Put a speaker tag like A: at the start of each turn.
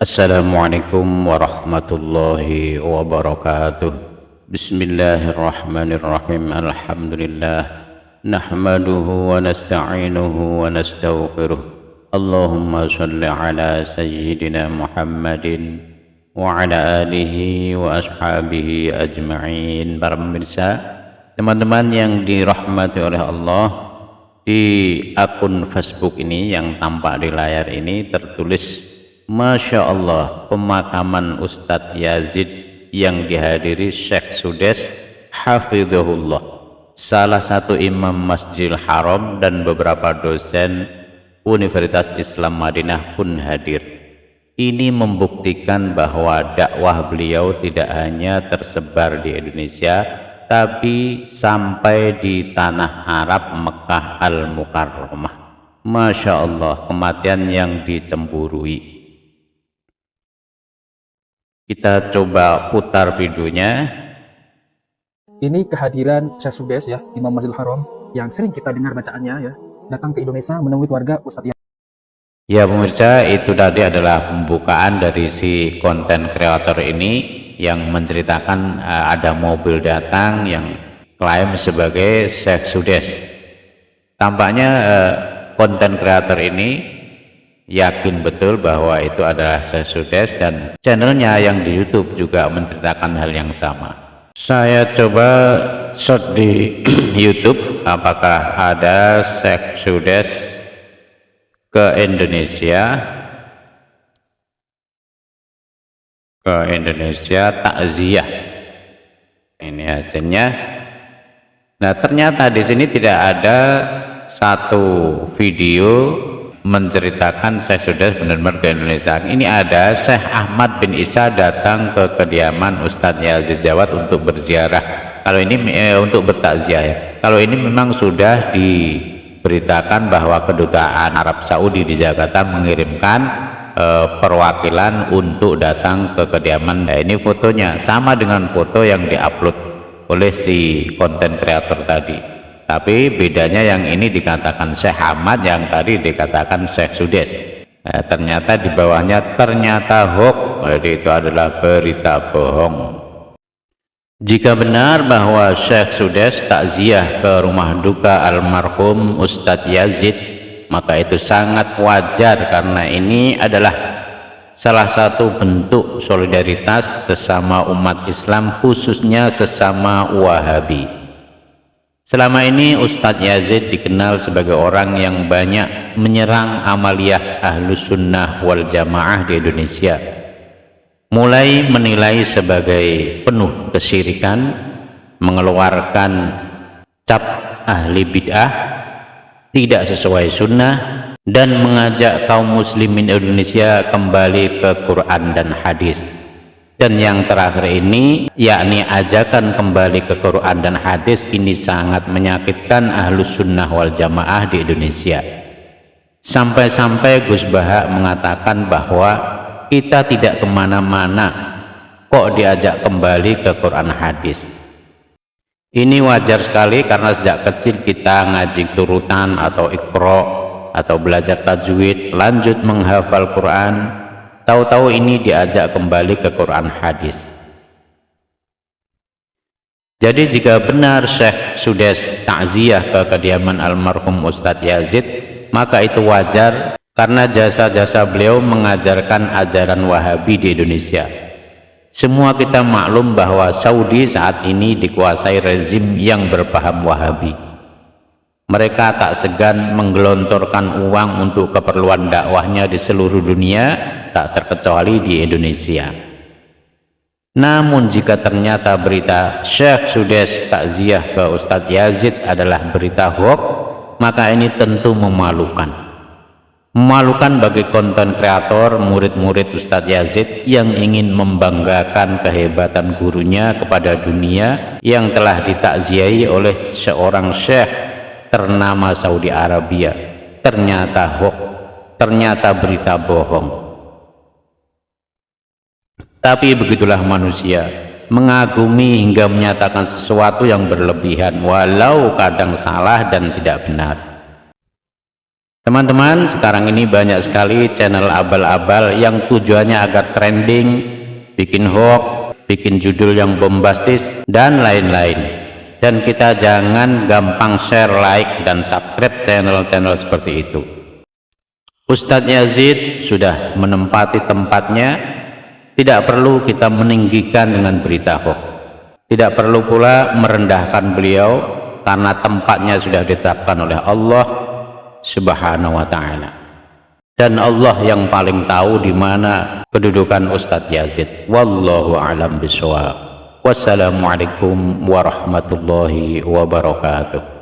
A: Assalamualaikum warahmatullahi wabarakatuh. Bismillahirrahmanirrahim. Alhamdulillah. Nahmaduhu wa nasta'inuhu wa nastaghfiruh. Allahumma shalli ala sayyidina Muhammadin wa ala alihi wa ashabihi ajma'in. Para pemirsa, teman-teman yang dirahmati oleh Allah, di akun Facebook ini yang tampak di layar ini tertulis Masya Allah, pemakaman Ustadz Yazid yang dihadiri Syekh Sudes Hafidhullah, salah satu imam Masjidil Haram dan beberapa dosen Universitas Islam Madinah pun hadir. Ini membuktikan bahwa dakwah beliau tidak hanya tersebar di Indonesia, tapi sampai di tanah Arab Mekah Al-Mukarramah. Masya Allah, kematian yang dicemburui. Kita coba putar videonya.
B: Ini kehadiran Syekh Sudes ya, Imam Masjidil Haram yang sering kita dengar bacaannya ya, datang ke Indonesia menemui keluarga Ustadz Yazid.
A: Ya pemirsa, itu tadi adalah pembukaan dari si konten kreator ini yang menceritakan ada mobil datang yang klaim sebagai Syekh Sudes. Tampaknya konten kreator ini yakin betul bahwa itu adalah Syekh Sudes dan channelnya yang di YouTube juga menceritakan hal yang sama. Saya coba search di YouTube apakah ada Syekh Sudes ke Indonesia takziah. Ini hasilnya. Nah, ternyata di sini tidak ada satu video menceritakan Syekh Sudes benar-benar ke Indonesia. Ini ada Syekh Ahmad bin Isa datang ke kediaman Ustadz Yazid Jawad untuk berziarah. Kalau ini untuk bertakziah ya. Kalau ini memang sudah diberitakan bahwa kedutaan Arab Saudi di Jakarta mengirimkan perwakilan untuk datang ke kediaman. Nah, ini fotonya sama dengan foto yang diupload oleh si konten kreator tadi. Tapi bedanya yang ini dikatakan Syekh Ahmad, yang tadi dikatakan Syekh Sudes. Nah, ternyata di bawahnya ternyata hoax, jadi itu adalah berita bohong. Jika benar bahwa Syekh Sudes takziah ke rumah duka almarhum Ustadz Yazid, maka itu sangat wajar karena ini adalah salah satu bentuk solidaritas sesama umat Islam, khususnya sesama Wahabi. Selama ini Ustadz Yazid dikenal sebagai orang yang banyak menyerang amaliyah Ahlus Sunnah wal Jamaah di Indonesia, mulai menilai sebagai penuh kesyirikan, mengeluarkan cap ahli bid'ah, tidak sesuai sunnah, dan mengajak kaum muslimin Indonesia kembali ke Quran dan hadis. Dan yang terakhir ini, yakni ajakan kembali ke Quran dan hadis, ini sangat menyakitkan Ahlus Sunnah wal Jamaah di Indonesia. Sampai-sampai Gus Baha mengatakan bahwa kita tidak kemana-mana kok diajak kembali ke Quran hadis. Ini wajar sekali karena sejak kecil kita ngaji turutan atau iqra atau belajar tajwid, lanjut menghafal Quran. Tahu-tahu ini diajak kembali ke Quran hadis. Jadi jika benar Syekh Sudes takziah ke kediaman almarhum Ustadz Yazid, maka itu wajar karena jasa-jasa beliau mengajarkan ajaran Wahabi di Indonesia. Semua kita maklum bahwa Saudi saat ini dikuasai rezim yang berpaham Wahabi. Mereka tak segan menggelontorkan uang untuk keperluan dakwahnya di seluruh dunia, tak terkecuali di Indonesia. Namun jika ternyata berita Syekh Sudes takziah ke Ustadz Yazid adalah berita hoax, maka ini tentu memalukan. Memalukan bagi konten kreator murid-murid Ustadz Yazid yang ingin membanggakan kehebatan gurunya kepada dunia yang telah ditakziahi oleh seorang syekh ternama Saudi Arabia. Ternyata hoax, ternyata berita bohong. Tapi begitulah manusia, mengagumi hingga menyatakan sesuatu yang berlebihan walau kadang salah dan tidak benar. Teman-teman, sekarang ini banyak sekali channel abal-abal yang tujuannya agar trending, bikin hoax, bikin judul yang bombastis, dan lain-lain. Dan kita jangan gampang share, like, dan subscribe channel-channel seperti itu. Ustadz Yazid sudah menempati tempatnya, tidak perlu kita meninggikan dengan berita hoax. Tidak perlu pula merendahkan beliau, karena tempatnya sudah ditetapkan oleh Allah Subhanahu wa ta'ala. Dan Allah yang paling tahu di mana kedudukan Ustadz Yazid. Wallahu a'lam bishawab. Wassalamualaikum warahmatullahi wabarakatuh.